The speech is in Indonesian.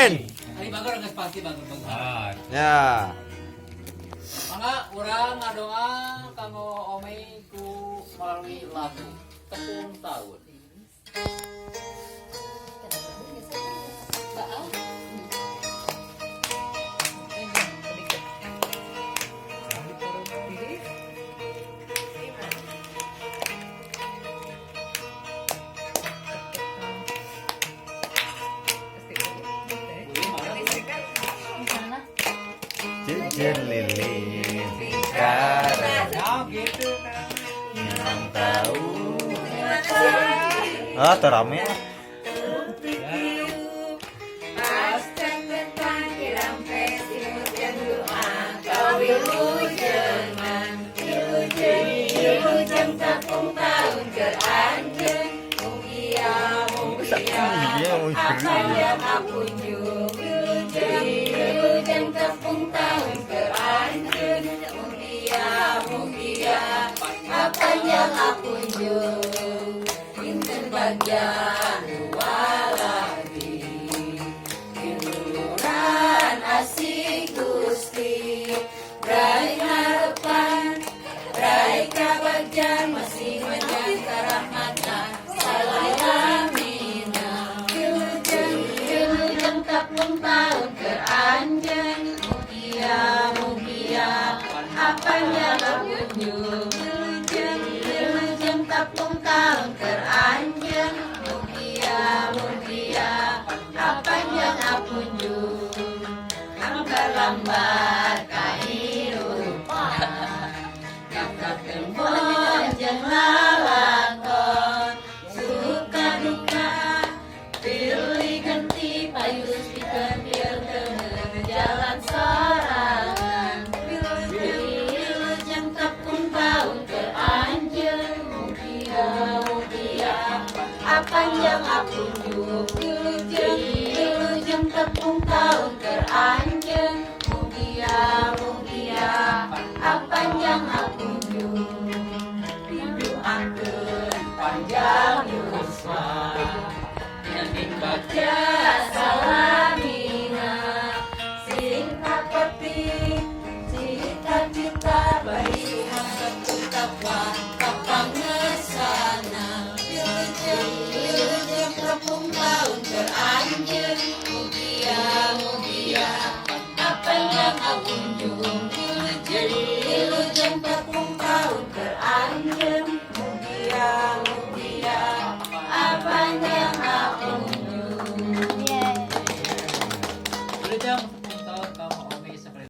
Amin. Ari bagur geus pasti bagur. Ya. Mangga urang ngadoa kanggo Omei ku melalui lagu tepung tahun. Cincin lilin sekarang gitu kan. yang tahu. Ah, terame. Yang aku jung, pinten bagian waladi, hiburan asik gusti, rai harapan, rai kabagjan masih menyangka rahmatan, salamina, wilujeng tapung tahun keranjen, mugia, apanya aku jung. Tapung tahun keranjeng, mugia, apanya apunjung, angka lambat kehidupan, kakak tembon jeng lalakon, suka duka, pilih ganti payus dikentil ke jalan sorangan, wilujeng tapung tahun keranjeng. Mugia, panjang aku wilujeng tepung tahun keranjeng, mugia, panjang aku doakeun panjang yuswa, yang baca salamina, sing kapeting cita-cita bayi masa takwa. Tepung tahun keranjeng, mugia, apa yang aku jung, wilujeng tepung tahun keranjeng, mugia, apa yang aku jung. Wilujeng